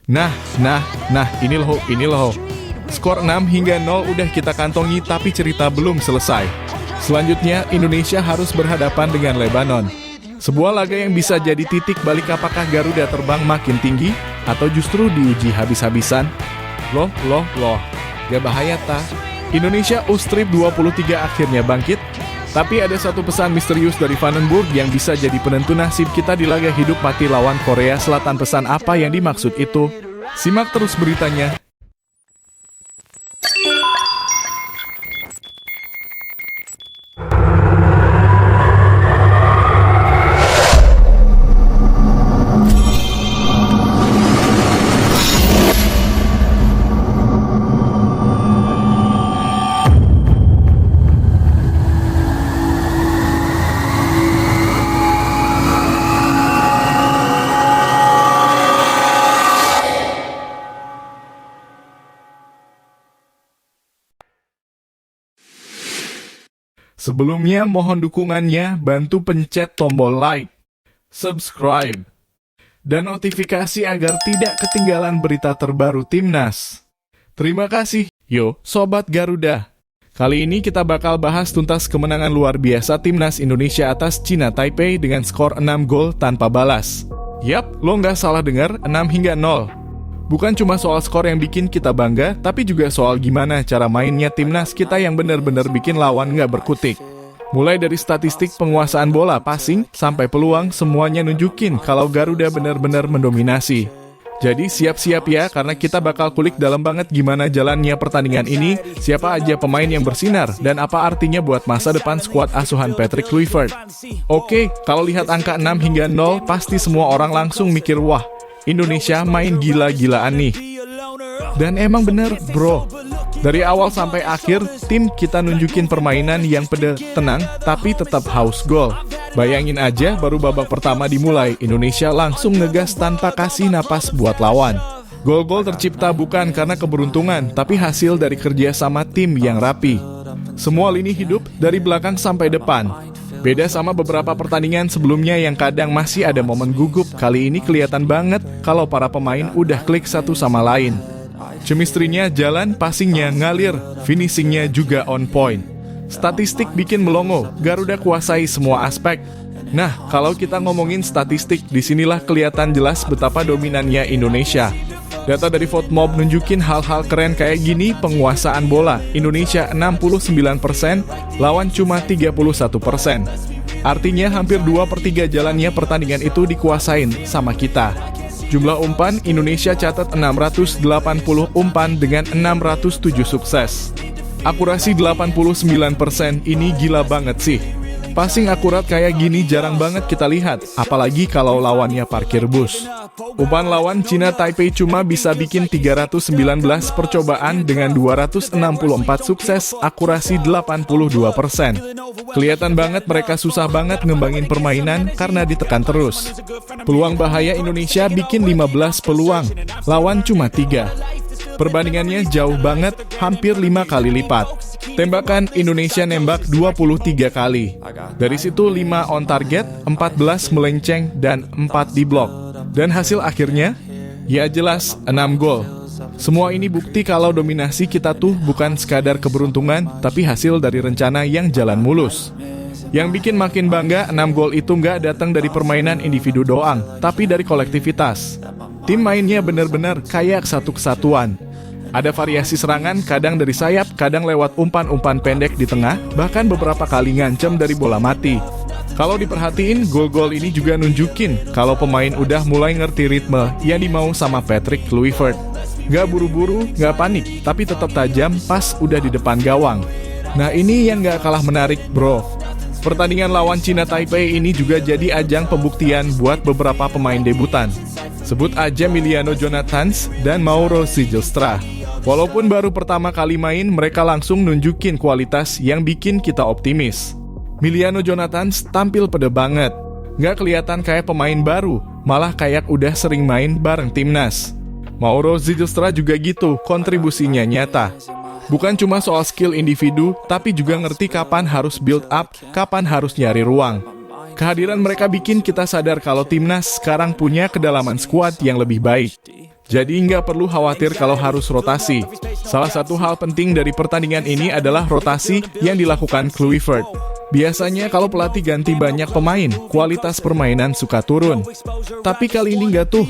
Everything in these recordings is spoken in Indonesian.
Nah, ini loh. Skor 6-0 udah kita kantongi tapi cerita belum selesai. Selanjutnya, Indonesia harus berhadapan dengan Lebanon. Sebuah laga yang bisa jadi titik balik apakah Garuda terbang makin tinggi atau justru diuji habis-habisan. Loh. Gak bahaya ta? Indonesia U-Strip 23 akhirnya bangkit. Tapi ada satu pesan misterius dari Vandenberg yang bisa jadi penentu nasib kita di laga hidup mati lawan Korea Selatan. Pesan apa yang dimaksud itu? Simak terus beritanya. Sebelumnya mohon dukungannya, bantu pencet tombol like, subscribe, dan notifikasi agar tidak ketinggalan berita terbaru Timnas. Terima kasih, yo Sobat Garuda. Kali ini kita bakal bahas tuntas kemenangan luar biasa Timnas Indonesia atas China Taipei dengan skor 6 gol tanpa balas. Yap, lo nggak salah dengar, 6-0. Bukan cuma soal skor yang bikin kita bangga, tapi juga soal gimana cara mainnya timnas kita yang benar-benar bikin lawan nggak berkutik. Mulai dari statistik penguasaan bola, passing, sampai peluang, semuanya nunjukin kalau Garuda benar-benar mendominasi. Jadi siap-siap ya, karena kita bakal kulik dalam banget gimana jalannya pertandingan ini, siapa aja pemain yang bersinar, dan apa artinya buat masa depan skuad asuhan Patrick Kluivert. Oke, kalau lihat angka 6-0, pasti semua orang langsung mikir, wah, Indonesia main gila-gilaan nih. Dan emang bener bro, dari awal sampai akhir tim kita nunjukin permainan yang tenang tapi tetap haus gol. Bayangin aja baru babak pertama dimulai, Indonesia langsung ngegas tanpa kasih napas buat lawan. Gol-gol tercipta bukan karena keberuntungan, tapi hasil dari kerja sama tim yang rapi. Semua lini hidup dari belakang sampai depan. Beda sama beberapa pertandingan sebelumnya yang kadang masih ada momen gugup, kali ini kelihatan banget kalau para pemain udah klik satu sama lain. Chemistry-nya jalan, passing-nya ngalir, finishing-nya juga on point. Statistik bikin melongo, Garuda kuasai semua aspek. Nah, kalau kita ngomongin statistik, disinilah kelihatan jelas betapa dominannya Indonesia. Data dari Votemob nunjukin hal-hal keren kayak gini, penguasaan bola. Indonesia 69%, lawan cuma 31%. Artinya hampir 2/3 jalannya pertandingan itu dikuasain sama kita. Jumlah umpan, Indonesia catat 680 umpan dengan 607 sukses. Akurasi 89%, ini gila banget sih. Passing akurat kayak gini jarang banget kita lihat, apalagi kalau lawannya parkir bus. Umpan lawan China Taipei cuma bisa bikin 319 percobaan dengan 264 sukses, akurasi 82%. Kelihatan banget mereka susah banget ngembangin permainan karena ditekan terus. Peluang bahaya Indonesia bikin 15 peluang, lawan cuma 3. Perbandingannya jauh banget, hampir 5 kali lipat. Tembakan Indonesia nembak 23 kali. Dari situ 5 on target, 14 melenceng, dan 4 di blok. Dan hasil akhirnya? Ya jelas, 6 gol. Semua ini bukti kalau dominasi kita tuh bukan sekadar keberuntungan, tapi hasil dari rencana yang jalan mulus. Yang bikin makin bangga, 6 gol itu nggak datang dari permainan individu doang, tapi dari kolektivitas. Tim mainnya benar-benar kayak satu kesatuan. Ada variasi serangan, kadang dari sayap, kadang lewat umpan-umpan pendek di tengah, bahkan beberapa kali ngancem dari bola mati. Kalau diperhatiin, gol-gol ini juga nunjukin kalau pemain udah mulai ngerti ritme yang dimau sama Patrick Kluivert. Gak buru-buru, gak panik, tapi tetap tajam pas udah di depan gawang. Nah ini yang gak kalah menarik bro. Pertandingan lawan China Taipei ini juga jadi ajang pembuktian buat beberapa pemain debutan. Sebut aja Emiliano Jonathans dan Mauro Zilstra. Walaupun baru pertama kali main, mereka langsung nunjukin kualitas yang bikin kita optimis. Emiliano Jonathans tampil pede banget. Nggak kelihatan kayak pemain baru, malah kayak udah sering main bareng timnas. Mauro Zilstra juga gitu, kontribusinya nyata. Bukan cuma soal skill individu, tapi juga ngerti kapan harus build up, kapan harus nyari ruang. Kehadiran mereka bikin kita sadar kalau timnas sekarang punya kedalaman skuad yang lebih baik. Jadi nggak perlu khawatir kalau harus rotasi. Salah satu hal penting dari pertandingan ini adalah rotasi yang dilakukan Kluivert. Biasanya kalau pelatih ganti banyak pemain, kualitas permainan suka turun. Tapi kali ini nggak tuh.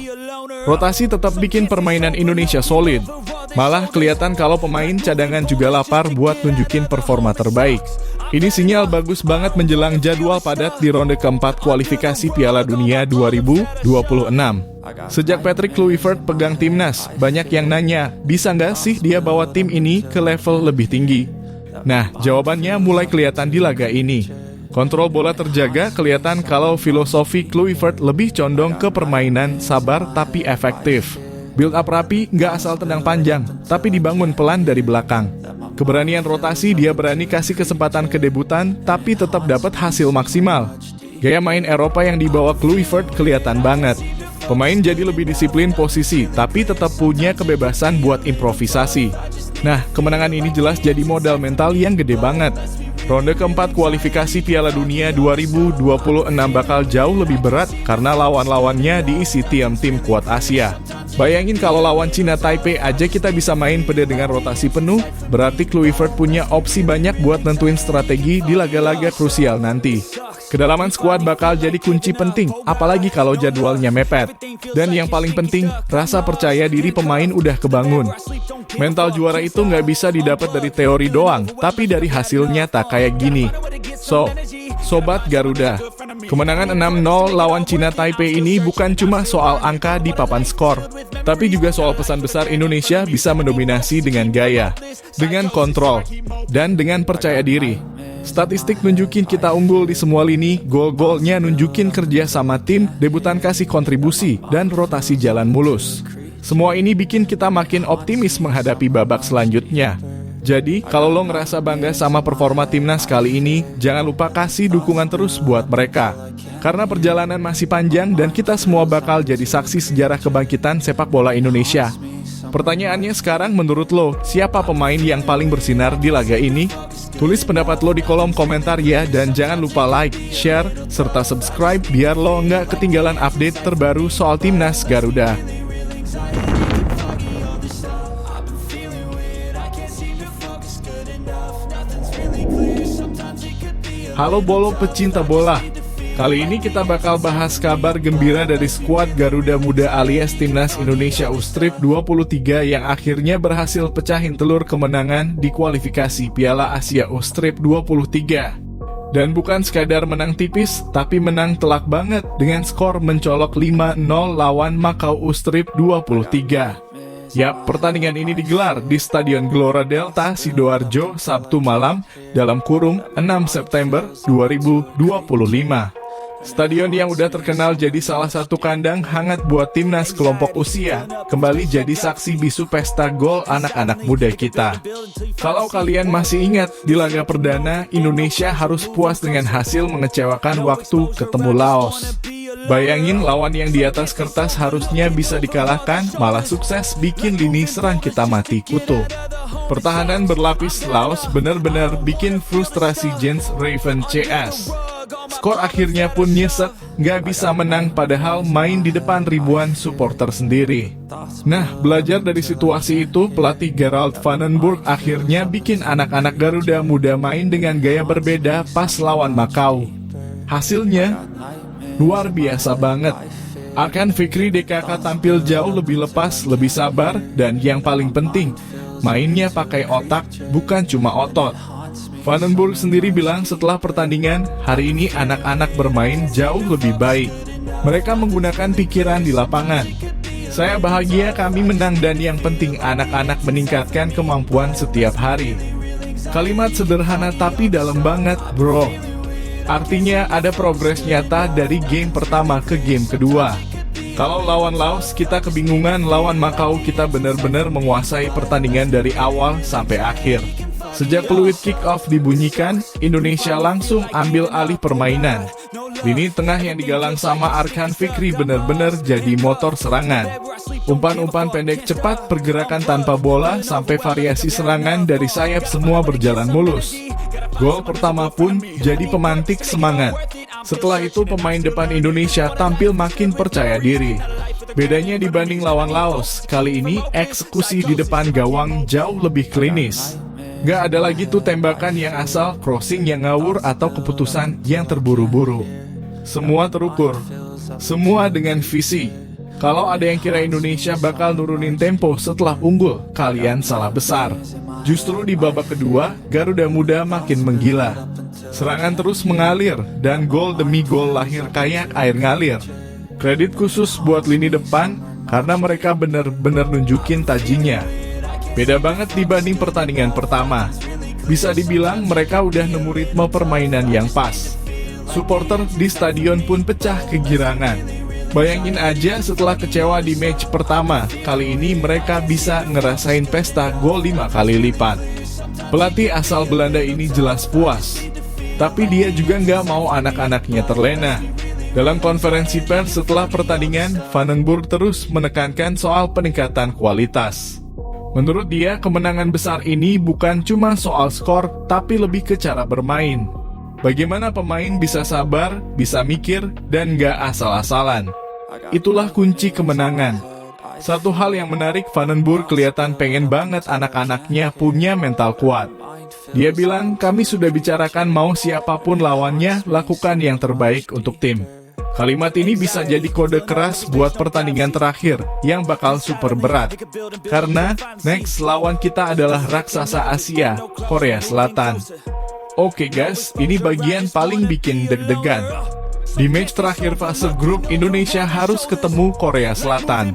Rotasi tetap bikin permainan Indonesia solid. Malah kelihatan kalau pemain cadangan juga lapar buat nunjukin performa terbaik. Ini sinyal bagus banget menjelang jadwal padat di ronde keempat kualifikasi Piala Dunia 2026. Sejak Patrick Kluivert pegang timnas, banyak yang nanya, bisa nggak sih dia bawa tim ini ke level lebih tinggi? Nah, jawabannya mulai kelihatan di laga ini. Kontrol bola terjaga, kelihatan kalau filosofi Kluivert lebih condong ke permainan sabar tapi efektif. Build up rapi, nggak asal tendang panjang, tapi dibangun pelan dari belakang. Keberanian rotasi, dia berani kasih kesempatan ke debutan, tapi tetap dapat hasil maksimal. Gaya main Eropa yang dibawa Kluivert kelihatan banget. Pemain jadi lebih disiplin posisi, tapi tetap punya kebebasan buat improvisasi. Nah, kemenangan ini jelas jadi modal mental yang gede banget. Ronde keempat kualifikasi Piala Dunia 2026 bakal jauh lebih berat karena lawan-lawannya diisi tim-tim kuat Asia. Bayangin kalau lawan Cina Taipei aja kita bisa main pede dengan rotasi penuh, berarti Kluivert punya opsi banyak buat nentuin strategi di laga-laga krusial nanti. Kedalaman skuad bakal jadi kunci penting, apalagi kalau jadwalnya mepet. Dan yang paling penting, rasa percaya diri pemain udah kebangun. Mental juara itu nggak bisa didapat dari teori doang, tapi dari hasil nyata kayak gini. Sobat Garuda, kemenangan 6-0 lawan Cina Taipei ini bukan cuma soal angka di papan skor, tapi juga soal pesan besar Indonesia bisa mendominasi dengan gaya, dengan kontrol, dan dengan percaya diri. Statistik nunjukin kita unggul di semua lini, gol-golnya nunjukin kerja sama tim, debutan kasih kontribusi, dan rotasi jalan mulus. Semua ini bikin kita makin optimis menghadapi babak selanjutnya. Jadi, kalau lo ngerasa bangga sama performa timnas kali ini, jangan lupa kasih dukungan terus buat mereka. Karena perjalanan masih panjang dan kita semua bakal jadi saksi sejarah kebangkitan sepak bola Indonesia. Pertanyaannya sekarang, menurut lo, siapa pemain yang paling bersinar di laga ini? Tulis pendapat lo di kolom komentar ya, dan jangan lupa like, share, serta subscribe biar lo nggak ketinggalan update terbaru soal timnas Garuda. Halo Bolo pecinta bola. Kali ini kita bakal bahas kabar gembira dari skuad Garuda Muda alias Timnas Indonesia U-Strip 23 yang akhirnya berhasil pecahin telur kemenangan di kualifikasi Piala Asia U-Strip 23. Dan bukan sekadar menang tipis, tapi menang telak banget dengan skor mencolok 5-0 lawan Macau U-Strip 23. Yap, pertandingan ini digelar di Stadion Gelora Delta, Sidoarjo, Sabtu malam, dalam kurung 6 September 2025. Stadion yang udah terkenal jadi salah satu kandang hangat buat timnas kelompok usia, kembali jadi saksi bisu pesta gol anak-anak muda kita. Kalau kalian masih ingat, di laga perdana, Indonesia harus puas dengan hasil mengecewakan waktu ketemu Laos. Bayangin lawan yang di atas kertas harusnya bisa dikalahkan, malah sukses bikin lini serang kita mati kutu. Pertahanan berlapis Laos benar-benar bikin frustrasi Jens Raven CS. Skor akhirnya pun nyesek, nggak bisa menang padahal main di depan ribuan supporter sendiri. Nah, belajar dari situasi itu, pelatih Gerald Vandenburg akhirnya bikin anak-anak Garuda Muda main dengan gaya berbeda pas lawan Macau. Hasilnya luar biasa banget. Arkan Fikri DKK tampil jauh lebih lepas, lebih sabar, dan yang paling penting, mainnya pakai otak, bukan cuma otot. Vandenburg sendiri bilang setelah pertandingan, hari ini anak-anak bermain jauh lebih baik. Mereka menggunakan pikiran di lapangan. Saya bahagia kami menang dan yang penting anak-anak meningkatkan kemampuan setiap hari. Kalimat sederhana tapi dalam banget, bro. Artinya ada progres nyata dari game pertama ke game kedua. Kalau lawan Laos kita kebingungan, lawan Macau kita benar-benar menguasai pertandingan dari awal sampai akhir. Sejak peluit kick-off dibunyikan, Indonesia langsung ambil alih permainan. Lini tengah yang digalang sama Arkan Fikri benar-benar jadi motor serangan. Umpan-umpan pendek cepat, pergerakan tanpa bola, sampai variasi serangan dari sayap semua berjalan mulus. Gol pertama pun jadi pemantik semangat. Setelah itu pemain depan Indonesia tampil makin percaya diri. Bedanya dibanding lawan Laos, kali ini eksekusi di depan gawang jauh lebih klinis. Gak ada lagi tuh tembakan yang asal, crossing yang ngawur, atau keputusan yang terburu-buru. Semua terukur, semua dengan visi. Kalau ada yang kira Indonesia bakal nurunin tempo setelah unggul, kalian salah besar. Justru di babak kedua, Garuda Muda makin menggila. Serangan terus mengalir, dan gol demi gol lahir kayak air ngalir. Kredit khusus buat lini depan, karena mereka bener-bener nunjukin tajinya. Beda banget dibanding pertandingan pertama. Bisa dibilang mereka udah nemu ritme permainan yang pas. Supporter di stadion pun pecah kegirangan. Bayangin aja setelah kecewa di match pertama, kali ini mereka bisa ngerasain pesta gol 5 kali lipat. Pelatih asal Belanda ini jelas puas. Tapi dia juga nggak mau anak-anaknya terlena. Dalam konferensi pers setelah pertandingan, Vandenburg terus menekankan soal peningkatan kualitas. Menurut dia, kemenangan besar ini bukan cuma soal skor, tapi lebih ke cara bermain. Bagaimana pemain bisa sabar, bisa mikir, dan nggak asal-asalan. Itulah kunci kemenangan. Satu hal yang menarik, Vandenburg kelihatan pengen banget anak-anaknya punya mental kuat. Dia bilang, kami sudah bicarakan mau siapapun lawannya, lakukan yang terbaik untuk tim. Kalimat ini bisa jadi kode keras buat pertandingan terakhir yang bakal super berat. Karena next lawan kita adalah raksasa Asia, Korea Selatan. Oke guys, ini bagian paling bikin deg-degan. Di match terakhir fase grup, Indonesia harus ketemu Korea Selatan.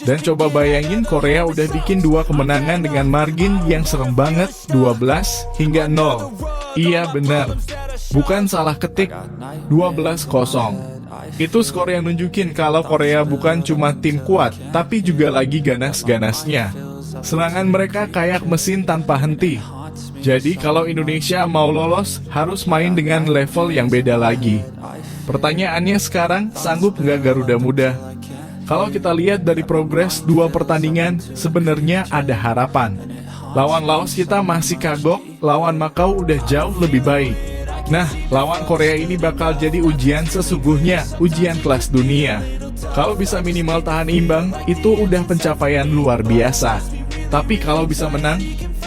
Dan coba bayangin, Korea udah bikin 2 kemenangan dengan margin yang serem banget, 12-0. Iya benar, bukan salah ketik, 12-0. Itu skor yang nunjukin kalau Korea bukan cuma tim kuat, tapi juga lagi ganas-ganasnya. Serangan mereka kayak mesin tanpa henti. Jadi kalau Indonesia mau lolos, harus main dengan level yang beda lagi. Pertanyaannya sekarang, sanggup nggak Garuda Muda? Kalau kita lihat dari progres 2 pertandingan, sebenarnya ada harapan. Lawan Laos kita masih kagok, lawan Makau udah jauh lebih baik. Nah, lawan Korea ini bakal jadi ujian sesungguhnya, ujian kelas dunia. Kalau bisa minimal tahan imbang, itu udah pencapaian luar biasa. Tapi kalau bisa menang,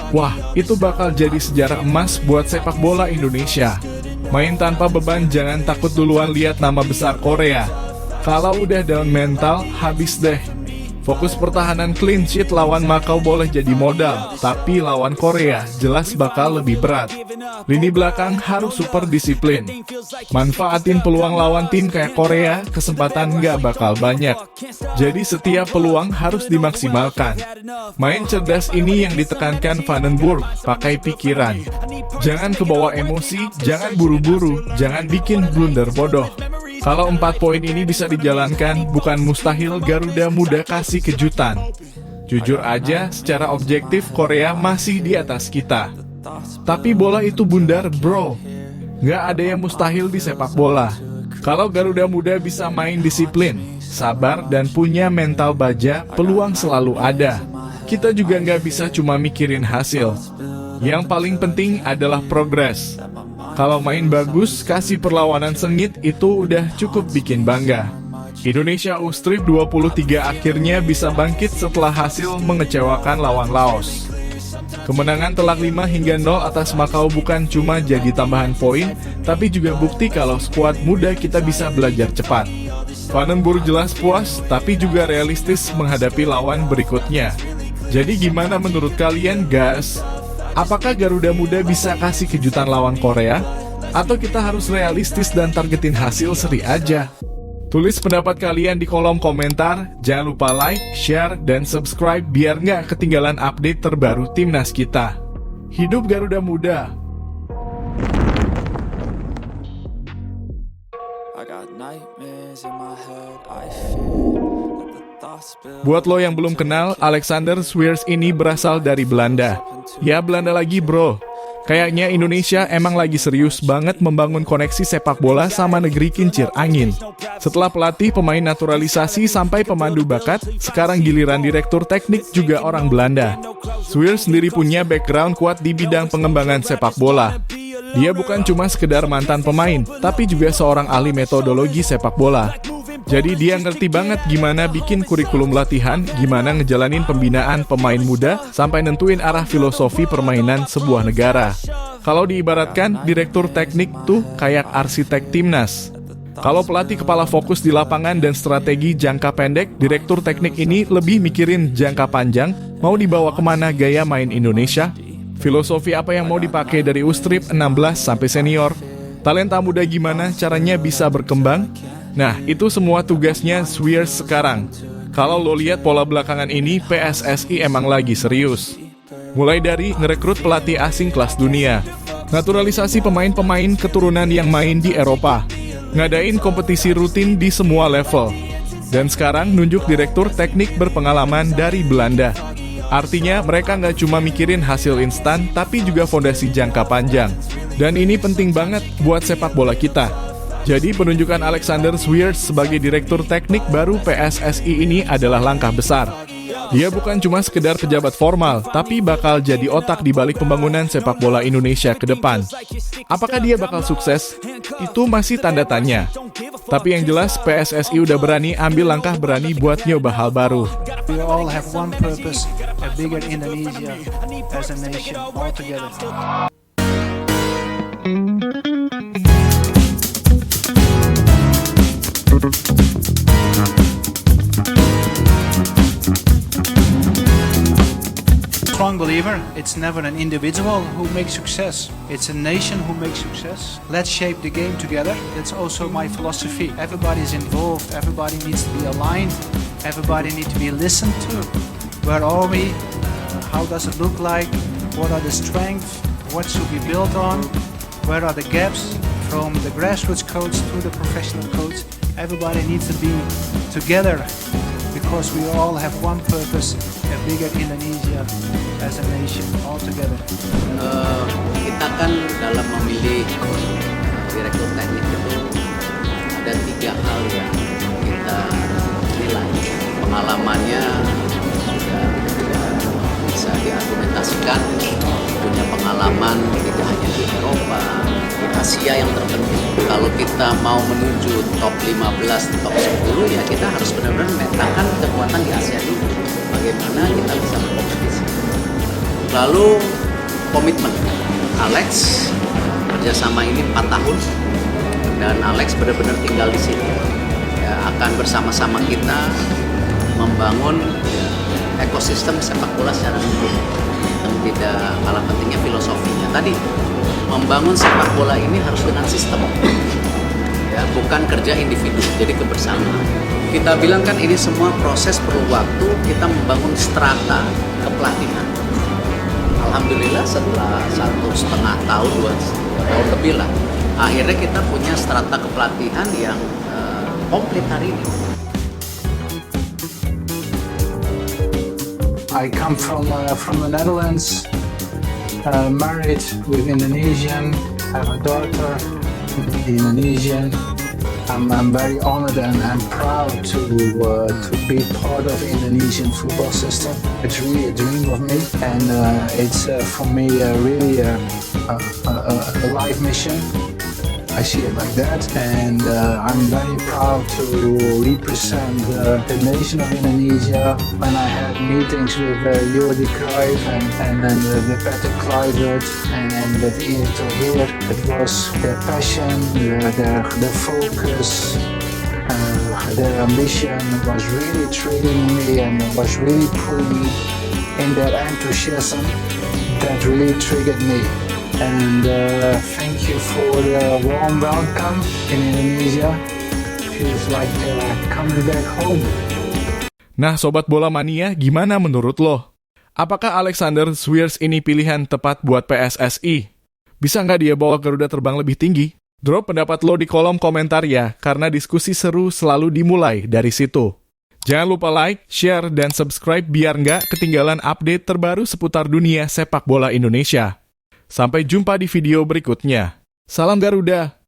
wah, itu bakal jadi sejarah emas buat sepak bola Indonesia. Main tanpa beban, jangan takut duluan lihat nama besar Korea. Kalau udah down mental, habis deh. Fokus pertahanan clean sheet lawan Makau boleh jadi modal, tapi lawan Korea jelas bakal lebih berat. Lini belakang harus super disiplin. Manfaatin peluang lawan tim kayak Korea, kesempatan nggak bakal banyak. Jadi setiap peluang harus dimaksimalkan. Main cerdas ini yang ditekankan Vandenburg, pakai pikiran. Jangan kebawa emosi, jangan buru-buru, jangan bikin blunder bodoh. Kalau 4 poin ini bisa dijalankan, bukan mustahil Garuda Muda kasih kejutan. Jujur aja, secara objektif Korea masih di atas kita. Tapi bola itu bundar bro. Nggak ada yang mustahil di sepak bola. Kalau Garuda Muda bisa main disiplin, sabar, dan punya mental baja, peluang selalu ada. Kita juga nggak bisa cuma mikirin hasil. Yang paling penting adalah progres. Kalau main bagus, kasih perlawanan sengit, itu udah cukup bikin bangga. Indonesia U-Strip 23 akhirnya bisa bangkit setelah hasil mengecewakan lawan Laos. Kemenangan telak 5-0 atas Makau bukan cuma jadi tambahan poin, tapi juga bukti kalau skuad muda kita bisa belajar cepat. Vandenburg jelas puas, tapi juga realistis menghadapi lawan berikutnya. Jadi gimana menurut kalian guys? Apakah Garuda Muda bisa kasih kejutan lawan Korea? Atau kita harus realistis dan targetin hasil seri aja? Tulis pendapat kalian di kolom komentar. Jangan lupa like, share, dan subscribe biar nggak ketinggalan update terbaru timnas kita. Hidup Garuda Muda! Buat lo yang belum kenal, Alexander Sweers ini berasal dari Belanda. Ya Belanda lagi bro. Kayaknya Indonesia emang lagi serius banget membangun koneksi sepak bola sama negeri kincir angin. Setelah pelatih, pemain naturalisasi, sampai pemandu bakat, sekarang giliran direktur teknik juga orang Belanda. Sweers sendiri punya background kuat di bidang pengembangan sepak bola. Dia bukan cuma sekedar mantan pemain, tapi juga seorang ahli metodologi sepak bola. Jadi dia ngerti banget gimana bikin kurikulum latihan, gimana ngejalanin pembinaan pemain muda, sampai nentuin arah filosofi permainan sebuah negara. Kalau diibaratkan, direktur teknik tuh kayak arsitek timnas. Kalau pelatih kepala fokus di lapangan dan strategi jangka pendek, direktur teknik ini lebih mikirin jangka panjang, mau dibawa kemana gaya main Indonesia, filosofi apa yang mau dipakai dari U-Strip 16 sampai senior, talenta muda gimana caranya bisa berkembang. Nah, itu semua tugasnya Swears sekarang. Kalau lo lihat pola belakangan ini, PSSI emang lagi serius. Mulai dari ngerekrut pelatih asing kelas dunia, naturalisasi pemain-pemain keturunan yang main di Eropa, ngadain kompetisi rutin di semua level, dan sekarang nunjuk direktur teknik berpengalaman dari Belanda. Artinya mereka nggak cuma mikirin hasil instan, tapi juga fondasi jangka panjang. Dan ini penting banget buat sepak bola kita. Jadi penunjukan Alexander Swears sebagai direktur teknik baru PSSI ini adalah langkah besar. Dia bukan cuma sekedar pejabat formal, tapi bakal jadi otak di balik pembangunan sepak bola Indonesia ke depan. Apakah dia bakal sukses? Itu masih tanda tanya. Tapi yang jelas PSSI udah berani ambil langkah berani buat nyoba hal baru. We all have one purpose, a bigger Indonesia as a nation all together. Strong believer, it's never an individual who makes success, it's a nation who makes success. Let's shape the game together. That's also my philosophy. Everybody's involved, everybody needs to be aligned, everybody needs to be listened to. Where are we? How does it look like? What are the strengths? What should we build on? Where are the gaps? From the grassroots coach to the professional coach, everybody needs to be together because we all have one purpose, a bigger Indonesia as a nation all together. Kita kan dalam memilih direktur teknik itu ada 3 hal yang kita nilai. Pengalamannya sudah bisa diargumentasikan, punya pengalaman tidak hanya di Eropa, di Asia yang terpenting. Kalau kita mau menuju top 15, top 10 ya kita harus benar-benar memetakan kekuatan di Asia ini. Bagaimana kita bisa berkompetisi. Lalu komitmen. Alex kerjasama ini 4 tahun dan Alex benar-benar tinggal di sini. Ya, akan bersama-sama kita membangun ekosistem sepak bola secara umum. Yang tidak kalah pentingnya filosofinya. Tadi membangun sepak bola ini harus dengan sistem. Ya, bukan kerja individu, jadi kebersamaan. Kita bilang kan ini semua proses perlu waktu, kita membangun strata kepelatihan. Alhamdulillah setelah 1,5 tahun, 2 tahun lebih lah, akhirnya kita punya strata kepelatihan yang komplit hari ini. I come from the Netherlands, married with Indonesian, have a daughter, Indonesian. I'm very honored and proud to be part of the Indonesian football system. It's really a dream of me, and it's for me really a life mission. I see it like that, and I'm very proud to represent the nation of Indonesia. When I had meetings with Jordi Cruijff and then with Patrick Kluivert and with Ian Toheer, it was their passion, their focus, their ambition was really triggering me and was really pulling me in that enthusiasm that really triggered me. And thank you for the warm welcome in Indonesia. Feels like coming back home. Nah, Sobat Bola Mania, gimana menurut lo? Apakah Alexander Swears ini pilihan tepat buat PSSI? Bisa nggak dia bawa Garuda terbang lebih tinggi? Drop pendapat lo di kolom komentar ya, karena diskusi seru selalu dimulai dari situ. Jangan lupa like, share, dan subscribe biar nggak ketinggalan update terbaru seputar dunia sepak bola Indonesia. Sampai jumpa di video berikutnya. Salam Garuda!